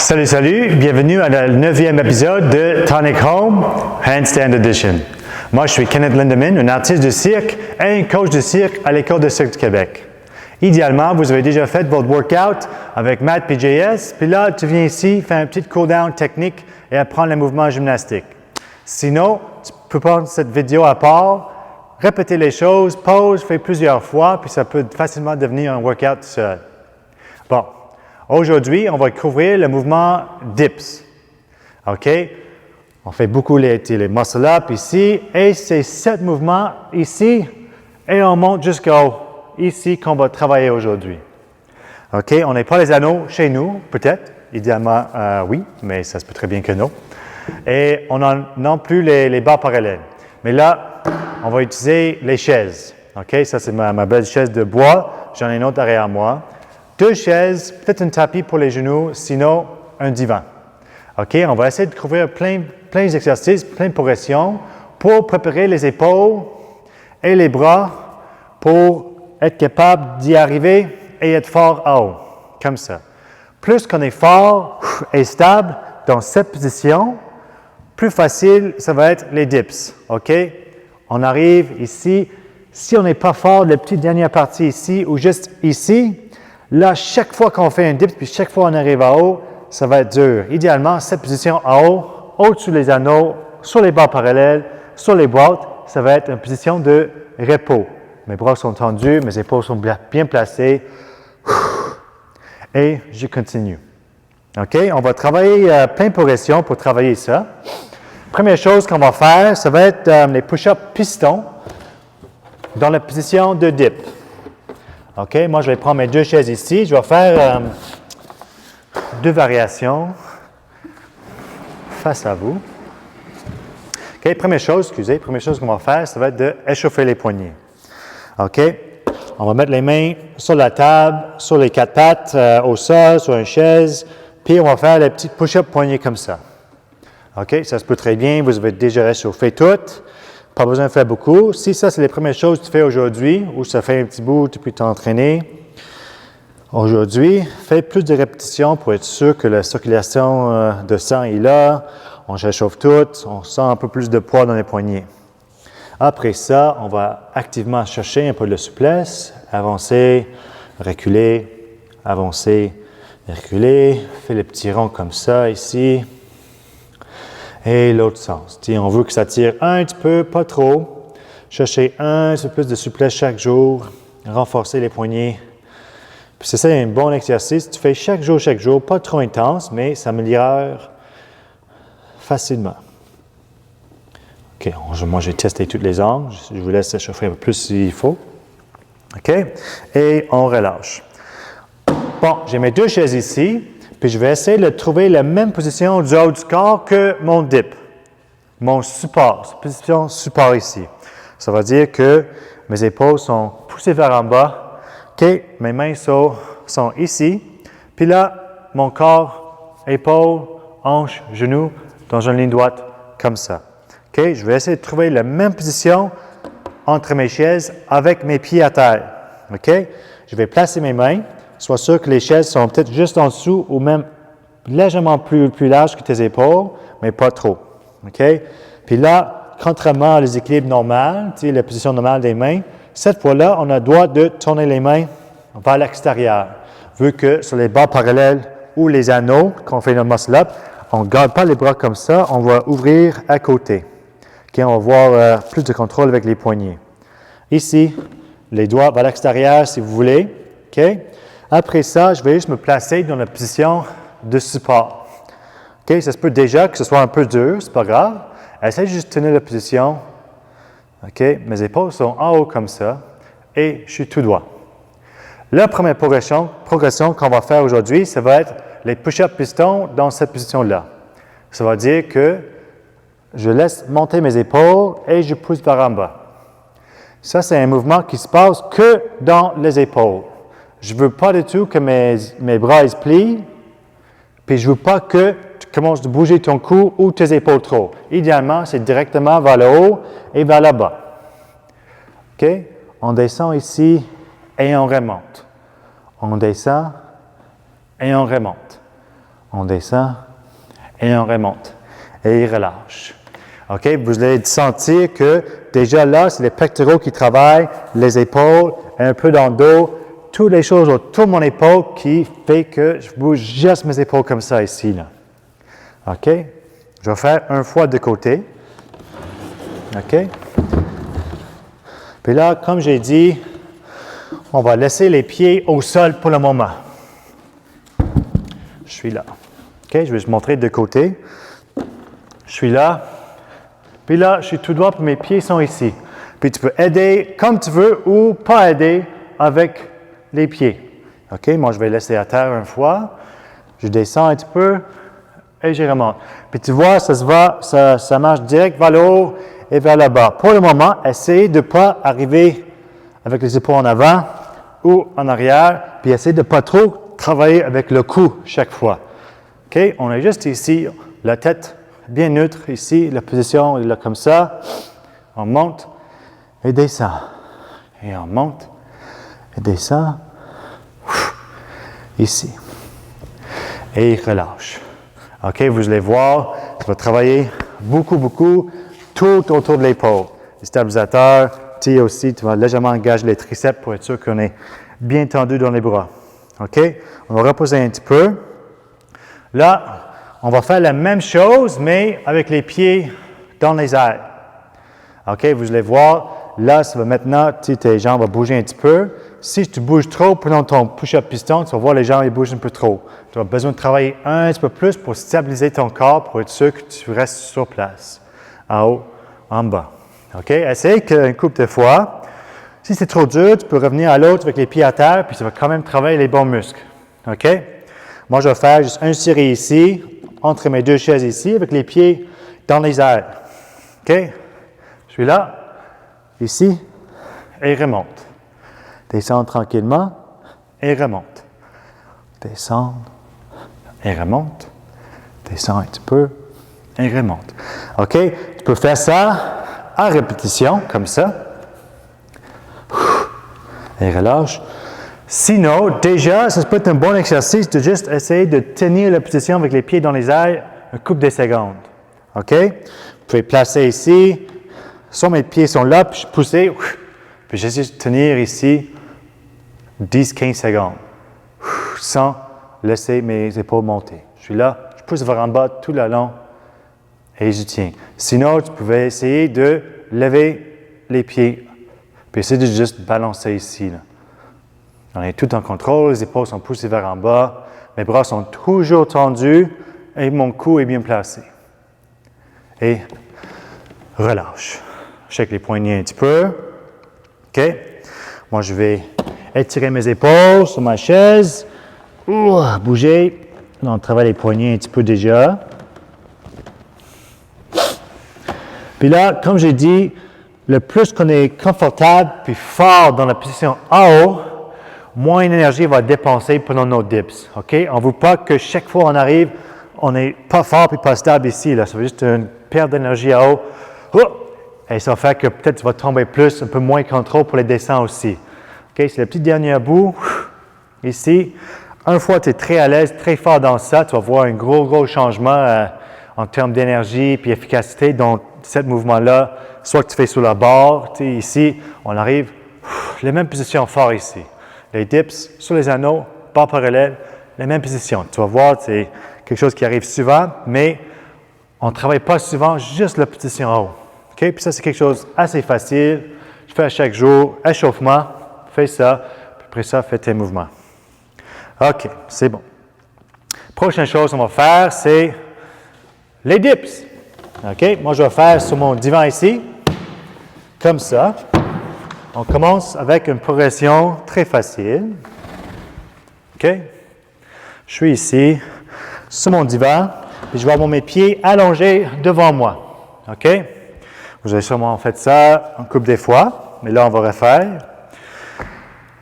Salut, salut! Bienvenue à le 9e épisode de Tonic Home Handstand Edition. Moi, je suis Kenneth Lindemann, un artiste de cirque et un coach de cirque à l'École de cirque du Québec. Idéalement, vous avez déjà fait votre workout avec Matt PJS, puis là, tu viens ici, faire un petit cool-down technique et apprendre les mouvements gymnastiques. Sinon, tu peux prendre cette vidéo à part, répéter les choses, pause, faire plusieurs fois, puis ça peut facilement devenir un workout seul. Bon. Aujourd'hui, on va couvrir le mouvement dips. OK? On fait beaucoup les muscle-up ici, et c'est 7 mouvements ici, et on monte jusqu'au ici qu'on va travailler aujourd'hui. OK? On n'est pas les anneaux chez nous, peut-être. Idéalement, oui, mais ça se peut très bien que non. Et on n'a non plus les barres parallèles. Mais là, on va utiliser les chaises. OK? Ça, c'est ma belle chaise de bois. J'en ai une autre derrière moi. 2 chaises, peut-être un tapis pour les genoux, sinon un divan. OK? On va essayer de couvrir plein d'exercices, plein de progressions pour préparer les épaules et les bras pour être capable d'y arriver et être fort en haut, comme ça. Plus qu'on est fort et stable dans cette position, plus facile, ça va être les dips. OK? On arrive ici. Si on n'est pas fort, la petite dernière partie ici ou juste ici, là, chaque fois qu'on fait un dip, puis chaque fois qu'on arrive en haut, ça va être dur. Idéalement, cette position en haut, au-dessus des anneaux, sur les barres parallèles, sur les boîtes, ça va être une position de repos. Mes bras sont tendus, mes épaules sont bien placées. Et je continue. OK? On va travailler plein de progressions pour travailler ça. Première chose qu'on va faire, ça va être les push-ups pistons dans la position de dip. OK, moi, je vais prendre mes 2 chaises ici. Je vais faire 2 variations face à vous. OK, première chose qu'on va faire, ça va être d'échauffer les poignets. OK, on va mettre les mains sur la table, sur les 4 pattes, au sol, sur une chaise, puis on va faire les petits push-up poignets comme ça. OK, ça se peut très bien, vous avez déjà réchauffé toutes. Pas besoin de faire beaucoup. Si ça, c'est les premières choses que tu fais aujourd'hui, ou ça fait un petit bout, tu peux t'entraîner. Aujourd'hui, fais plus de répétitions pour être sûr que la circulation de sang est là. On réchauffe tout, on sent un peu plus de poids dans les poignets. Après ça, on va activement chercher un peu de souplesse, avancer, reculer, avancer, reculer. Fais les petits ronds comme ça ici. Et l'autre sens. On veut que ça tire un petit peu, pas trop. Chercher un petit peu plus de souplesse chaque jour. Renforcer les poignets. Puis c'est ça un bon exercice. Tu fais chaque jour, pas trop intense, mais ça améliore facilement. OK, moi j'ai testé tous les angles. Je vous laisse chauffer un peu plus s'il faut. OK? Et on relâche. Bon, j'ai mes 2 chaises ici. Puis je vais essayer de trouver la même position du haut du corps que mon dip, mon support, position support ici. Ça veut dire que mes épaules sont poussées vers en bas. OK, mes mains sont ici. Puis là, mon corps, épaules, hanches, genoux, dans une ligne droite, comme ça. OK, je vais essayer de trouver la même position entre mes chaises avec mes pieds à terre. OK, je vais placer mes mains. Sois sûr que les chaises sont peut-être juste en dessous ou même légèrement plus larges que tes épaules, mais pas trop. OK? Puis là, contrairement à l'équilibre normal, la position normale des mains, cette fois-là, on a le droit de tourner les mains vers l'extérieur. Vu que sur les barres parallèles ou les anneaux, qu'on fait notre muscle-up, on ne garde pas les bras comme ça, on va ouvrir à côté. OK? On va avoir plus de contrôle avec les poignets. Ici, les doigts vers l'extérieur si vous voulez. OK? Après ça, je vais juste me placer dans la position de support. OK? Ça se peut déjà que ce soit un peu dur, c'est pas grave. Essaye juste de tenir la position. OK? Mes épaules sont en haut comme ça et je suis tout droit. La première progression qu'on va faire aujourd'hui, ça va être les push-up pistons dans cette position-là. Ça va dire que je laisse monter mes épaules et je pousse vers en bas. Ça, c'est un mouvement qui se passe que dans les épaules. Je ne veux pas du tout que mes bras se plient, puis je ne veux pas que tu commences de bouger ton cou ou tes épaules trop. Idéalement, c'est directement vers le haut et vers le bas. OK? On descend ici et on remonte. On descend et on remonte. On descend et on remonte. Et il relâche. OK? Vous allez sentir que déjà là, c'est les pectoraux qui travaillent, les épaules, un peu dans le dos, toutes les choses autour de mon épaule qui fait que je bouge juste mes épaules comme ça ici. Là. OK? Je vais faire une fois de côté. OK? Puis là, comme j'ai dit, on va laisser les pieds au sol pour le moment. Je suis là. OK? Je vais vous montrer de côté. Je suis là. Puis là, je suis tout droit, puis mes pieds sont ici. Puis tu peux aider comme tu veux ou pas aider avec les pieds. OK? Moi, je vais laisser à terre une fois. Je descends un petit peu et je remonte. Puis tu vois, ça marche direct vers le haut et vers le bas. Pour le moment, essayez de ne pas arriver avec les épaules en avant ou en arrière, puis essayez de ne pas trop travailler avec le cou chaque fois. OK? On est juste ici, la tête bien neutre ici, la position est là comme ça. On monte et descend. Et on monte et descend. Ici. Et il relâche. OK, vous allez voir, ça va travailler beaucoup, tout autour de l'épaule. Les stabilisateurs, tu aussi, tu vas légèrement engager les triceps pour être sûr qu'on est bien tendu dans les bras. OK? On va reposer un petit peu. Là, on va faire la même chose, mais avec les pieds dans les airs. OK, vous allez voir, là, ça va maintenant, tes jambes vont bouger un petit peu. Si tu bouges trop pendant ton push-up piston, tu vas voir les jambes ils bougent un peu trop. Tu as besoin de travailler un petit peu plus pour stabiliser ton corps, pour être sûr que tu restes sur place, en haut, en bas. OK, essaye une couple de fois. Si c'est trop dur, tu peux revenir à l'autre avec les pieds à terre, puis ça va quand même travailler les bons muscles. OK? Moi, je vais faire juste une série ici, entre mes deux chaises ici, avec les pieds dans les airs. OK? Je suis là, ici, et remonte. Descends tranquillement et remonte. Descends et remonte. Descends un petit peu et remonte. OK? Tu peux faire ça en répétition, comme ça. Et relâche. Sinon, déjà, ça peut être un bon exercice de juste essayer de tenir la position avec les pieds dans les airs un couple de secondes. OK? Vous pouvez placer ici. Soit mes pieds sont là, puis je pousse, puis j'essaie de tenir ici 10-15 secondes, sans laisser mes épaules monter. Je suis là, je pousse vers en bas tout le long et je tiens. Sinon, tu pouvais essayer de lever les pieds, puis essayer de juste balancer ici. Là. On est tout en contrôle, les épaules sont poussées vers en bas, mes bras sont toujours tendus et mon cou est bien placé. Et relâche. Je check les poignets un petit peu. OK? Moi, je vais étirer mes épaules sur ma chaise. Bouger. Là, on travaille les poignets un petit peu déjà. Puis là, comme j'ai dit, le plus qu'on est confortable puis fort dans la position en haut, moins d'énergie va dépenser pendant nos dips. OK? On ne veut pas que chaque fois on arrive, on n'est pas fort puis pas stable ici. Là. Ça veut juste une perte d'énergie en haut. Et ça va faire que peut-être tu vas tomber plus, un peu moins contrôle pour les descendre aussi. OK? C'est le petit dernier bout. Ici. Une fois que tu es très à l'aise, très fort dans ça, tu vas voir un gros changement en termes d'énergie et efficacité dans ce mouvement-là. Soit que tu fais sur la barre, ici, on arrive, les mêmes positions fortes ici. Les dips sur les anneaux, barre parallèle, les mêmes positions. Tu vas voir, c'est quelque chose qui arrive souvent, mais on ne travaille pas souvent juste la position en haut. OK? Puis ça, c'est quelque chose assez facile. Je fais à chaque jour, échauffement, fais ça, puis après ça, fais tes mouvements. OK, c'est bon. Prochaine chose qu'on va faire, c'est les dips. OK? Moi, je vais faire sur mon divan ici, comme ça. On commence avec une progression très facile. OK? Je suis ici, sur mon divan, et je vais avoir mes pieds allongés devant moi. OK? Vous avez sûrement fait ça un couple de fois, mais là, on va refaire.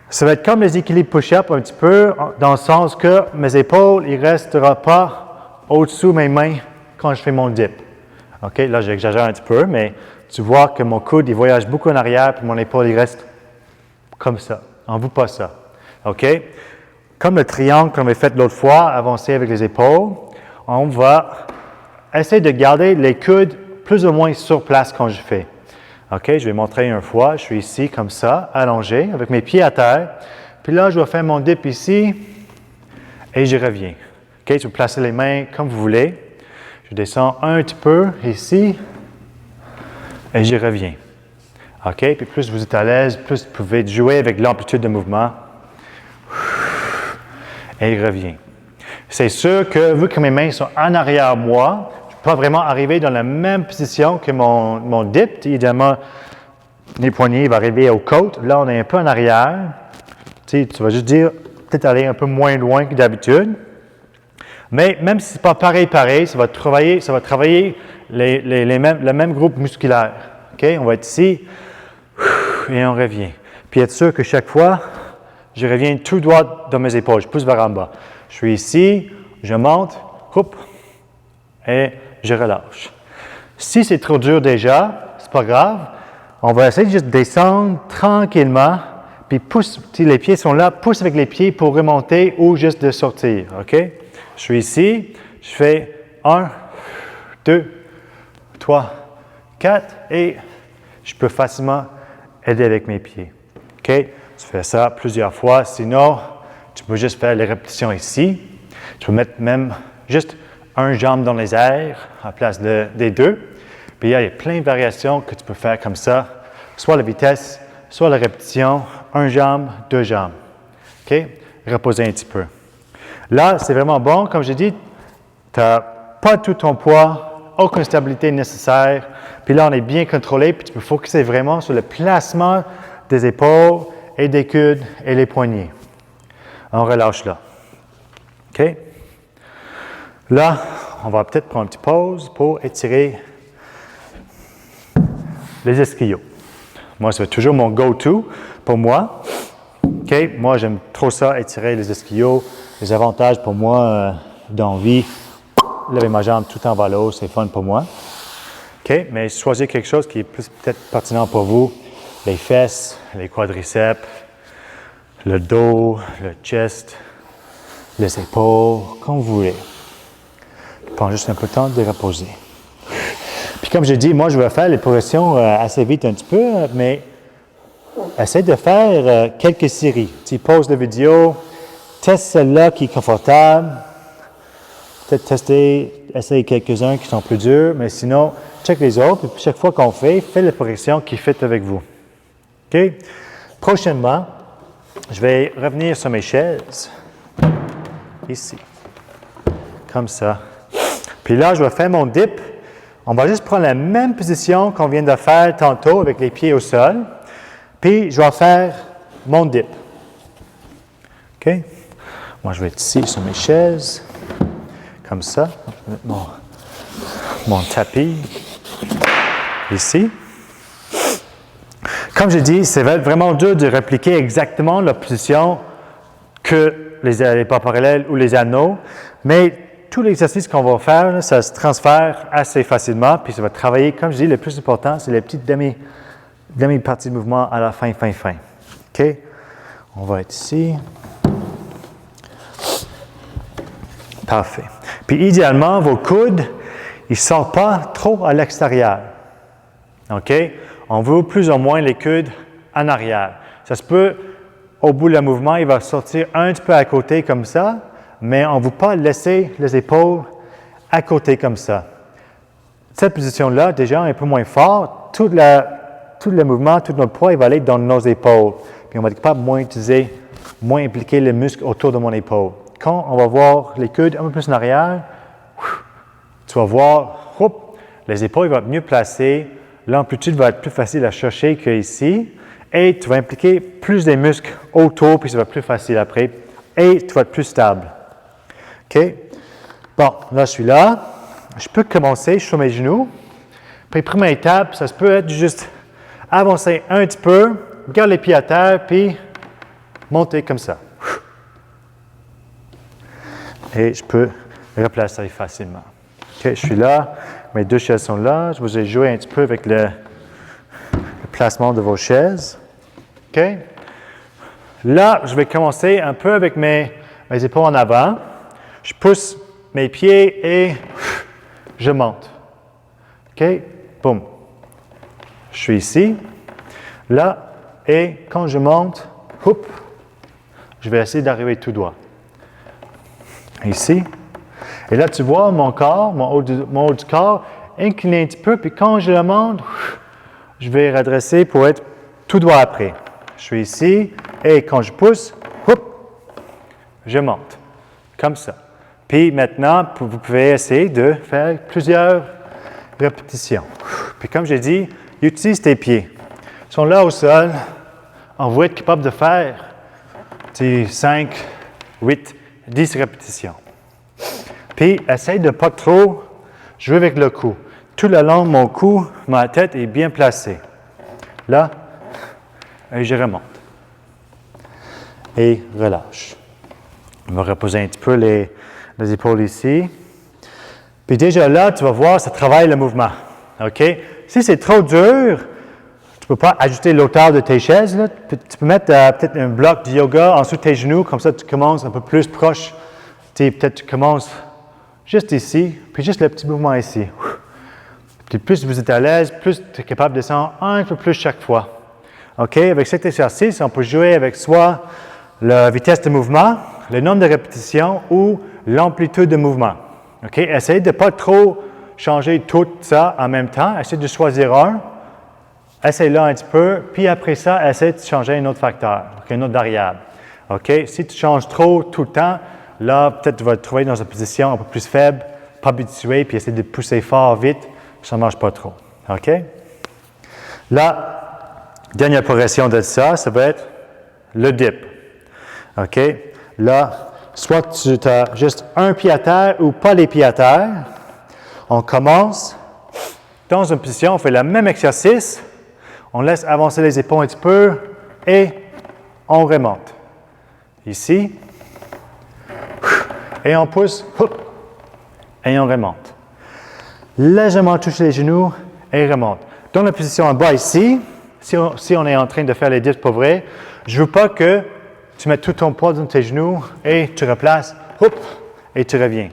Ça va être comme les équilibres push-up un petit peu, dans le sens que mes épaules, ils ne resteront pas au-dessous de mes mains quand je fais mon dip. OK? Là, j'exagère un petit peu, mais tu vois que mon coude, il voyage beaucoup en arrière, puis mon épaule, il reste comme ça. On ne veut pas ça. OK? comme le triangle qu'on avait fait l'autre fois, avancer avec les épaules, on va essayer de garder les coudes plus ou moins sur place quand je fais. OK, je vais montrer une fois. Je suis ici comme ça, allongé, avec mes pieds à terre. Puis là, je vais faire mon dip ici et je reviens. OK, je vais placer les mains comme vous voulez. Je descends un petit peu ici et je reviens. OK, puis plus vous êtes à l'aise, plus vous pouvez jouer avec l'amplitude de mouvement. Et il revient. C'est sûr que vu que mes mains sont en arrière moi, je ne peux pas vraiment arriver dans la même position que mon dip. Évidemment, les poignets vont arriver aux côtes. Là, on est un peu en arrière. Tu vas juste dire, peut-être aller un peu moins loin que d'habitude. Mais même si ce n'est pas pareil, ça va travailler le même groupe musculaire. OK? On va être ici et on revient. Puis être sûr que chaque fois, je reviens tout droit dans mes épaules. Je pousse vers en bas. Je suis ici, je monte, hop, et je relâche. Si c'est trop dur déjà, c'est pas grave. On va essayer de juste descendre tranquillement, puis pousse, si les pieds sont là, pousse avec les pieds pour remonter ou juste de sortir. OK? Je suis ici, je fais 1, 2, 3, 4 et je peux facilement aider avec mes pieds. OK? Tu fais ça plusieurs fois, sinon, tu peux juste faire les répétitions ici. Tu peux mettre même juste un jambe dans les airs à la place des deux. Puis il y a plein de variations que tu peux faire comme ça, soit la vitesse, soit la répétition, un jambe, deux jambes. OK? Reposer un petit peu. Là, c'est vraiment bon. Comme j'ai dit, tu n'as pas tout ton poids, aucune stabilité nécessaire. Puis là, on est bien contrôlé, puis tu peux focuser vraiment sur le placement des épaules et des coudes et les poignets. On relâche là. OK? Là, on va peut-être prendre une petite pause pour étirer les ischios. Moi, c'est toujours mon go-to pour moi. OK? Moi, j'aime trop ça, étirer les ischios. Les avantages pour moi dans la vie, lever ma jambe tout en bas là, c'est fun pour moi. OK? Mais choisir quelque chose qui est plus peut-être pertinent pour vous. Les fesses, les quadriceps, le dos, le chest, les épaules, comme vous voulez. Prends juste un peu de temps de reposer. Puis comme je dis, moi je vais faire les progressions assez vite un petit peu, mais essaye de faire quelques séries. Tu poses la vidéo, teste celle-là qui est confortable, peut-être essayer quelques-uns qui sont plus durs, mais sinon, check les autres, et puis chaque fois qu'on fait les progressions qui fit avec vous. OK? Prochainement, je vais revenir sur mes chaises, ici, comme ça. Puis là, je vais faire mon dip. On va juste prendre la même position qu'on vient de faire tantôt avec les pieds au sol. Puis, je vais faire mon dip. OK? Moi, je vais être ici sur mes chaises, comme ça. Je vais mettre mon tapis ici. Comme je dis, c'est vraiment dur de répliquer exactement la position que les pas parallèles ou les anneaux, mais tout l'exercice qu'on va faire, là, ça se transfère assez facilement, puis ça va travailler, comme je dis, le plus important, c'est les petites demi-parties de mouvement à la fin. OK? On va être ici. Parfait. Puis idéalement, vos coudes, ils ne sortent pas trop à l'extérieur. OK? On veut plus ou moins les coudes en arrière. Ça se peut, au bout du mouvement, il va sortir un petit peu à côté comme ça, mais on ne veut pas laisser les épaules à côté comme ça. Cette position-là, déjà un peu moins fort, tout le mouvement, tout notre poids, il va aller dans nos épaules. Puis on va être capable de moins impliquer les muscles autour de mon épaule. Quand on va voir les coudes un peu plus en arrière, tu vas voir, les épaules vont être mieux placées, l'amplitude va être plus facile à chercher qu'ici, et tu vas impliquer plus des muscles autour, puis ça va être plus facile après, et tu vas être plus stable. OK? Bon, là, je suis là. Je peux commencer, je suis sur mes genoux. Puis, première étape, ça se peut être juste avancer un petit peu, garde les pieds à terre, puis monter comme ça. Et je peux replacer facilement. OK, je suis là. Mes deux chaises sont là. Je vous ai joué un petit peu avec le placement de vos chaises. OK? Là, je vais commencer un peu avec mes mes épaules en avant. Je pousse mes pieds et je monte. OK? Boum. Je suis ici. Là, et quand je monte, hop, je vais essayer d'arriver tout droit. Ici. Et là, tu vois mon corps, mon haut du corps, incliné un petit peu, puis quand je le monte, je vais redresser pour être tout droit après. Je suis ici, et quand je pousse, hop, je monte. Comme ça. Puis maintenant, vous pouvez essayer de faire plusieurs répétitions. Puis comme j'ai dit, utilise tes pieds. Ils sont là au sol. On va être capable de faire 5, 8, 10 répétitions. Puis, essaye de ne pas trop jouer avec le cou. Tout le long, mon cou, ma tête est bien placée. Là, et je remonte. Et relâche. On va reposer un petit peu les épaules ici. Puis déjà là, tu vas voir, ça travaille le mouvement. OK? Si c'est trop dur, tu ne peux pas ajouter l'auteur de tes chaises. Là. Tu peux mettre peut-être un bloc de yoga en dessous de tes genoux, comme ça tu commences un peu plus proche. Peut-être tu commences juste ici, puis juste le petit mouvement ici. Puis plus vous êtes à l'aise, plus tu es capable de descendre un peu plus chaque fois. OK? Avec cet exercice, on peut jouer avec soit la vitesse de mouvement, le nombre de répétitions ou l'amplitude de mouvement. OK? Essayez de ne pas trop changer tout ça en même temps. Essayez de choisir un. Essayez-le un petit peu. Puis après ça, essayez de changer un autre facteur, une autre variable. OK? Si tu changes trop tout le temps, là, peut-être tu vas te trouver dans une position un peu plus faible, pas habitué, puis essayer de pousser fort, vite. Ça ne marche pas trop. OK? La dernière progression de ça va être le dip. OK? Là, soit tu as juste un pied à terre ou pas les pieds à terre. On commence dans une position, on fait le même exercice. On laisse avancer les épaules un petit peu et on remonte. Ici. Et on pousse. Et on remonte. Légèrement toucher les genoux et remonte. Dans la position en bas ici, si on est en train de faire les dips pour vrai, je ne veux pas que tu mettes tout ton poids dans tes genoux et tu replaces, et tu reviens.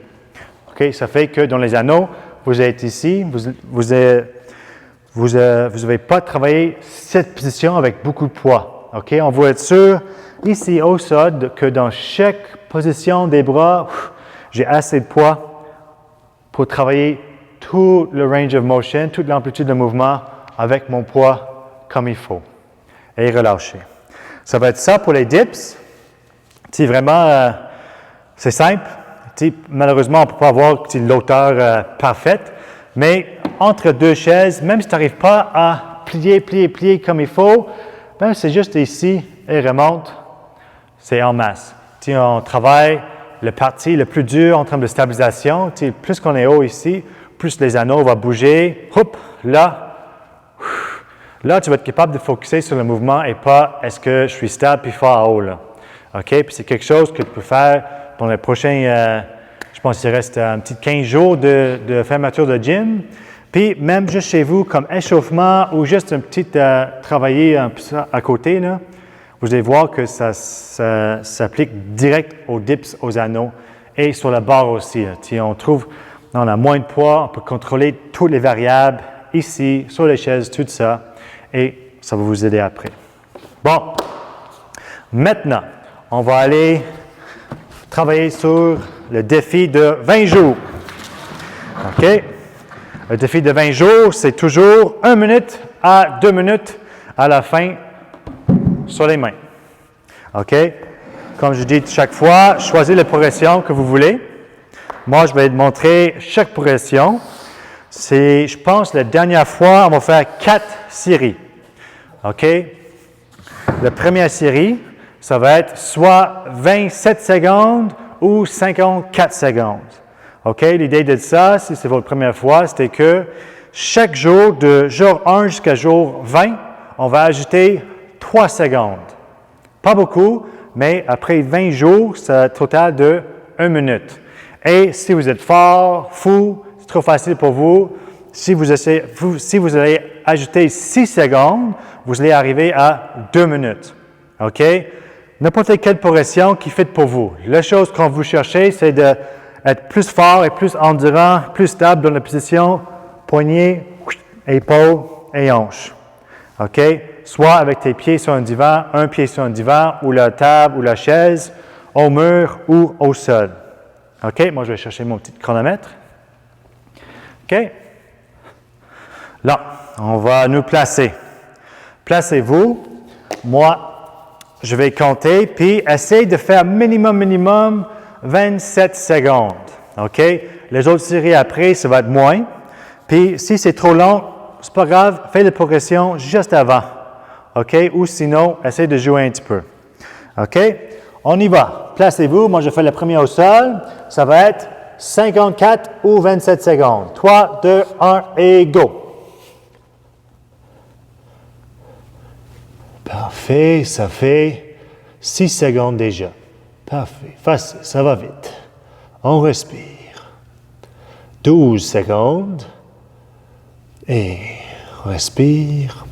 OK? Ça fait que dans les anneaux, vous êtes ici, vous n'avez pas travaillé cette position avec beaucoup de poids. OK? On va être sûr, ici au sol, que dans chaque position des bras, j'ai assez de poids pour travailler tout le range of motion, toute l'amplitude de mouvement avec mon poids comme il faut. Et relâcher. Ça va être ça pour les dips. Vraiment, c'est simple. Malheureusement, on ne peut pas avoir l'auteur parfaite, mais entre deux chaises, même si tu n'arrives pas à plier comme il faut, ben, c'est juste ici et remonte, c'est en masse. On travaille le parti le plus dur en termes de stabilisation. Plus qu'on est haut ici, plus les anneaux vont bouger. Hop, là, tu vas être capable de focusser sur le mouvement et pas est-ce que je suis stable puis fort en haut. Là. OK? Puis c'est quelque chose que tu peux faire dans les prochains, je pense qu'il reste un petit 15 jours de fermeture de gym. Puis même juste chez vous, comme échauffement ou juste un petit travailler un peu à côté, là, vous allez voir que ça s'applique direct aux dips, aux anneaux et sur la barre aussi. On trouve, on a moins de poids, on peut contrôler toutes les variables ici, sur les chaises, tout ça, et ça va vous aider après. Bon, maintenant, on va aller travailler sur le défi de 20 jours. OK? Le défi de 20 jours, c'est toujours 1 minute à 2 minutes à la fin sur les mains. OK? Comme je dis chaque fois, choisissez la progression que vous voulez. Moi, je vais te montrer chaque progression. C'est, je pense, la dernière fois, on va faire 4 séries. OK? La première série, ça va être soit 27 secondes ou 54 secondes. OK? L'idée de ça, si c'est votre première fois, c'était que chaque jour, de jour 1 jusqu'à jour 20, on va ajouter 3 secondes. Pas beaucoup, mais après 20 jours, c'est un total de 1 minute. Et si vous êtes fort, fou, c'est trop facile pour vous, si vous allez ajouter 6 secondes, vous allez arriver à 2 minutes. OK? n'importe quelle progression qui fait pour vous. La chose qu'on vous cherchez, c'est d'être plus fort et plus endurant, plus stable dans la position poignet, épaule et hanche. OK? Soit avec tes pieds sur un divan, un pied sur un divan, ou la table ou la chaise, au mur ou au sol. OK? Moi, je vais chercher mon petit chronomètre. OK? Là, on va nous placer. Placez-vous. Moi, je vais compter, puis essayez de faire minimum 27 secondes. OK? Les autres séries après, ça va être moins. Puis, si c'est trop long, c'est pas grave, faites la progression juste avant. OK? Ou sinon, essayez de jouer un petit peu. OK? On y va. Placez-vous. Moi, je fais le premier au sol. Ça va être 54 ou 27 secondes. 3, 2, 1 et go! Parfait, ça fait 6 secondes déjà. Parfait, facile, ça va vite. On respire. 12 secondes. Et respire.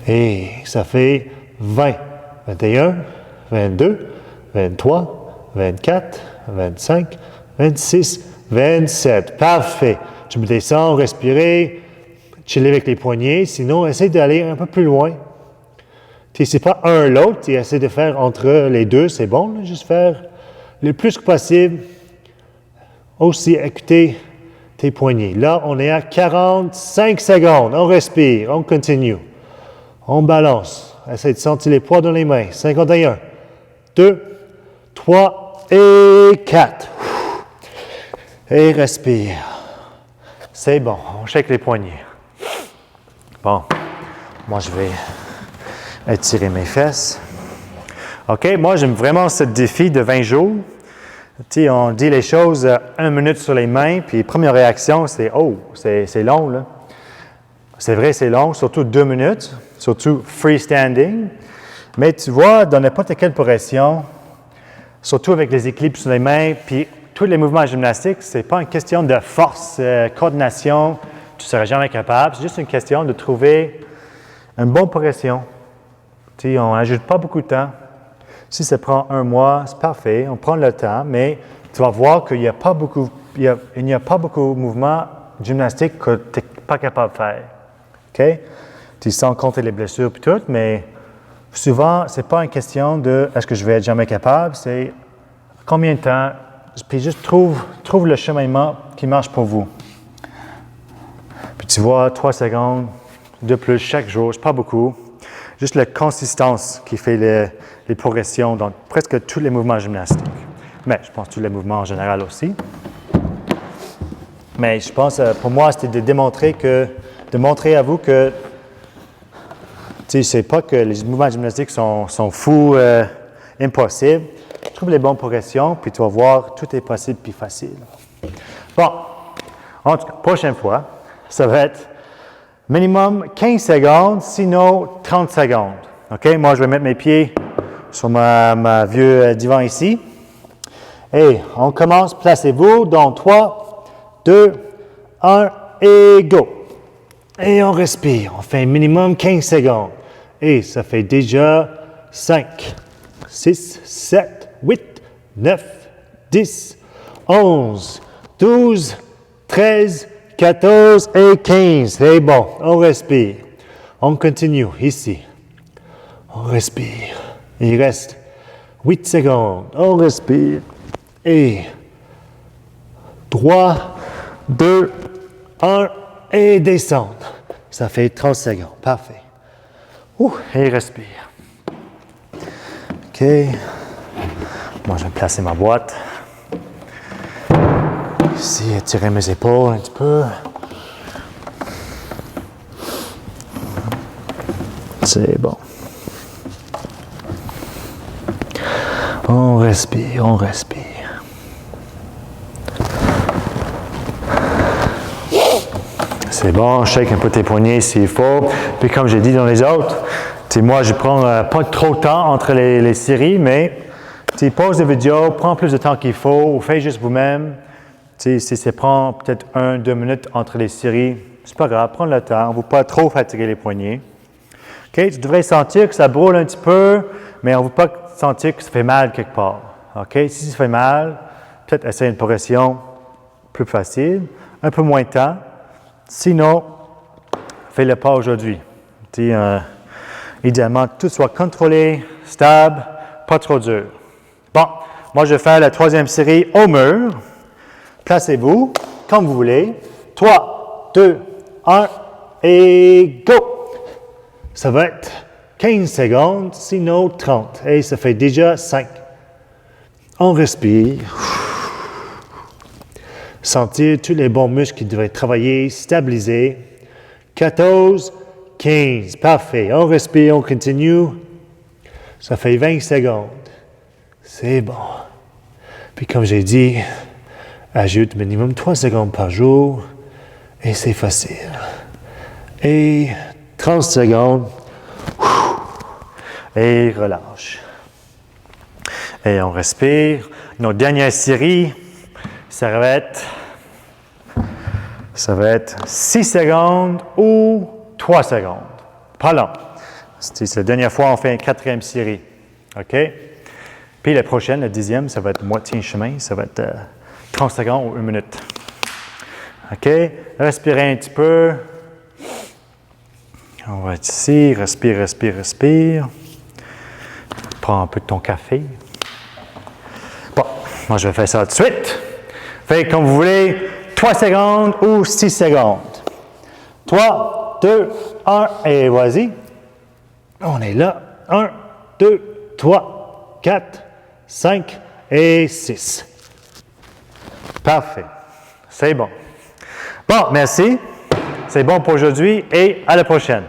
Et ça fait 20, 21, 22, 23, 24, 25, 26, 27. Parfait. Tu me descends, respirer, chiller avec les poignets. Sinon, essaie d'aller un peu plus loin. Ce n'est pas un l'autre, tu essaies de faire entre les deux, c'est bon, là, juste faire le plus que possible. Aussi, écouter tes poignets. Là, on est à 45 secondes. On respire, on continue. On balance. Essaie de sentir les poids dans les mains. 51, 2, 3 et 4. Et respire. C'est bon, on check les poignets. Bon, moi je vais étirer mes fesses. OK, moi j'aime vraiment ce défi de 20 jours. Tu sais, on dit les choses 1 minute sur les mains, puis première réaction, c'est « Oh, c'est long, là. » C'est vrai, c'est long, surtout 2 minutes, surtout freestanding. Mais tu vois, dans n'importe quelle progression, surtout avec les équilibres sur les mains, puis tous les mouvements gymnastiques, ce n'est pas une question de force, coordination, tu ne seras jamais capable. C'est juste une question de trouver une bonne progression. Tu sais, on n'ajoute pas beaucoup de temps. Si ça prend 1 mois, c'est parfait, on prend le temps, mais tu vas voir qu'il n'y a pas beaucoup de mouvements gymnastiques que tu n'es pas capable de faire. OK? Tu sans compter les blessures et tout, mais souvent, ce n'est pas une question de est-ce que je vais être jamais capable, c'est combien de temps, puis juste trouve le cheminement qui marche pour vous. Puis tu vois, 3 secondes de plus chaque jour, c'est pas beaucoup. Juste la consistance qui fait les progressions dans presque tous les mouvements gymnastiques. Mais je pense tous les mouvements en général aussi. Mais je pense, pour moi, c'était de montrer à vous que, tu sais, c'est pas que les mouvements gymnastiques sont fous, impossibles. Trouve les bonnes progressions, puis tu vas voir, tout est possible puis facile. Bon, en tout cas, prochaine fois, ça va être minimum 15 secondes, sinon 30 secondes. OK? Moi, je vais mettre mes pieds sur ma vieux divan ici. Et on commence, placez-vous dans 3, 2, 1 et go. Et on respire. On fait minimum 15 secondes. Et ça fait déjà 5, 6, 7, 8, 9, 10, 11, 12, 13, 14 et 15. C'est bon, on respire. On continue ici. On respire. Il reste 8 secondes. On respire. Et 3, 2, 1 et descendre. Ça fait 30 secondes. Parfait. Et respire. OK. Moi, je vais placer ma boîte. Ici, étirer mes épaules un petit peu. C'est bon. On respire, on respire. C'est bon, shake un peu tes poignets s'il faut. Puis comme j'ai dit dans les autres, moi je prends pas trop de temps entre les séries, mais pause la vidéo, prends plus de temps qu'il faut, ou fais juste vous-même. Si ça prend peut-être 1-2 minutes entre les séries, c'est pas grave, prends le temps, on ne veut pas trop fatiguer les poignets. Okay? Tu devrais sentir que ça brûle un petit peu, mais on ne veut pas que sentir que ça fait mal quelque part. OK? Si ça fait mal, peut-être essayer une progression plus facile, un peu moins de temps. Sinon, fais-le pas aujourd'hui. Idéalement, tout soit contrôlé, stable, pas trop dur. Bon, moi je vais faire la troisième série au mur. Placez-vous comme vous voulez. 3, 2, 1 et go! Ça va être 15 secondes, sinon 30. Et ça fait déjà 5. On respire. Sentir tous les bons muscles qui devraient travailler, stabiliser. 14, 15. Parfait. On respire, on continue. Ça fait 20 secondes. C'est bon. Puis comme j'ai dit, ajoute minimum 3 secondes par jour et c'est facile. Et 30 secondes. Et relâche. Et on respire. Notre dernière série, ça va être 6 secondes ou 3 secondes. Pas long. C'est la dernière fois, on fait une quatrième série. OK? Puis la prochaine, la 10e, ça va être moitié chemin. Ça va être 30 secondes ou 1 minute. OK? Respirez un petit peu. On va être ici. Respire, respire, respire. Prends un peu de ton café. Bon, moi je vais faire ça tout de suite. Faites comme vous voulez, 3 secondes ou 6 secondes. 3, 2, 1 et vas-y. On est là. 1, 2, 3, 4, 5 et 6. Parfait. C'est bon. Bon, merci. C'est bon pour aujourd'hui et à la prochaine.